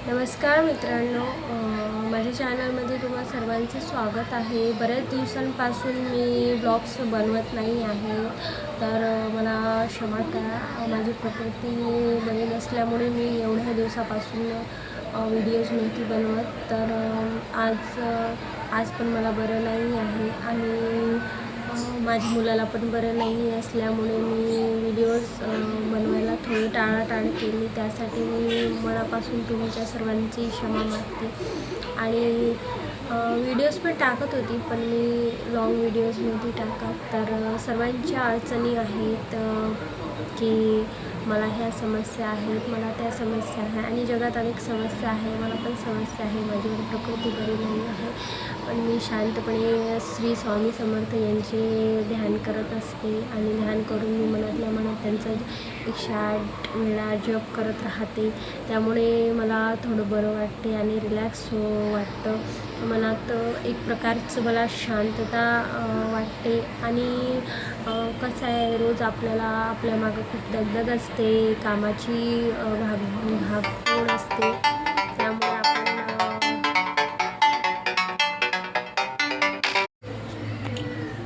नमस्कार मित्रांनो, माझ्या चॅनलमध्ये तुम्हा सर्वांचे स्वागत आहे. बऱ्याच दिवसांपासून मी ब्लॉग्स बनवत नाही आहे, तर मला क्षमा करा. माझी प्रकृती बरी नसल्यामुळे मी एवढ्या दिवसापासून व्हिडिओज नव्हती बनवत. तर आज पण मला बरं नाही आहे आणि माझ्या मुलाला पण बरं नाही असल्यामुळे मी व्हिडिओज बनवायला थोडी टाळाटाळ केली. त्यासाठी मी मनापासून तुमच्या सर्वांची क्षमा मागते. आणि व्हिडिओज पण टाकत होती, पण मी लॉंग व्हिडिओज नव्हती टाकत. तर सर्वांच्या अडचणी आहेत की मला ह्या समस्या आहेत, मला त्या समस्या आहे आणि जगात अनेक समस्या आहे. मला पण समस्या आहे, माझी प्रकृती बरी नाही आहे, पण मी शांतपणे श्री स्वामी समर्थ यांचे ध्यान करत असते आणि ध्यान करून मी मनातल्या मनात त्यांचा 108 वेळा जप करत राहते. त्यामुळे मला थोडं बरं वाटते आणि रिलॅक्स वाटतं. मनात एक प्रकारचं मला शांतता वाटते. आणि कसं आहे, रोज आपल्याला आपल्या मागं खूप दगदग असते, कामाची भागदौड असते. त्यामुळे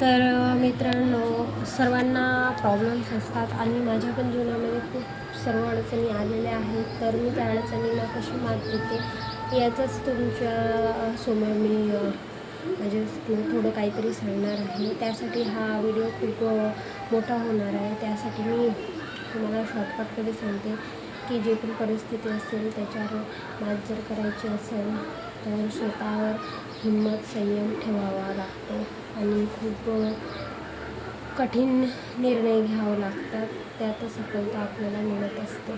तर मित्रांनो, सर्वांना प्रॉब्लेम्स असतात आणि माझ्या पण जीवनामध्ये खूप सर्व अडचणी आलेल्या आहेत. तर मी त्या अडचणींना कशी मात देते याचंच तुमच्या समोर मी म्हणजे थोडं काहीतरी सांगणार आहे. त्यासाठी हा व्हिडिओ खूप मोठा होणार आहे. त्यासाठी मी तुम्हाला शॉर्टकटमध्ये सांगते की जे पण परिस्थिती असेल त्याच्यावर मात जर करायची असेल तर स्वतःवर हिंमत, संयम ठेवावा लागतो आणि खूप कठीण निर्णय घ्यावे लागतात. त्यात सफलता आपल्याला मिळत असते.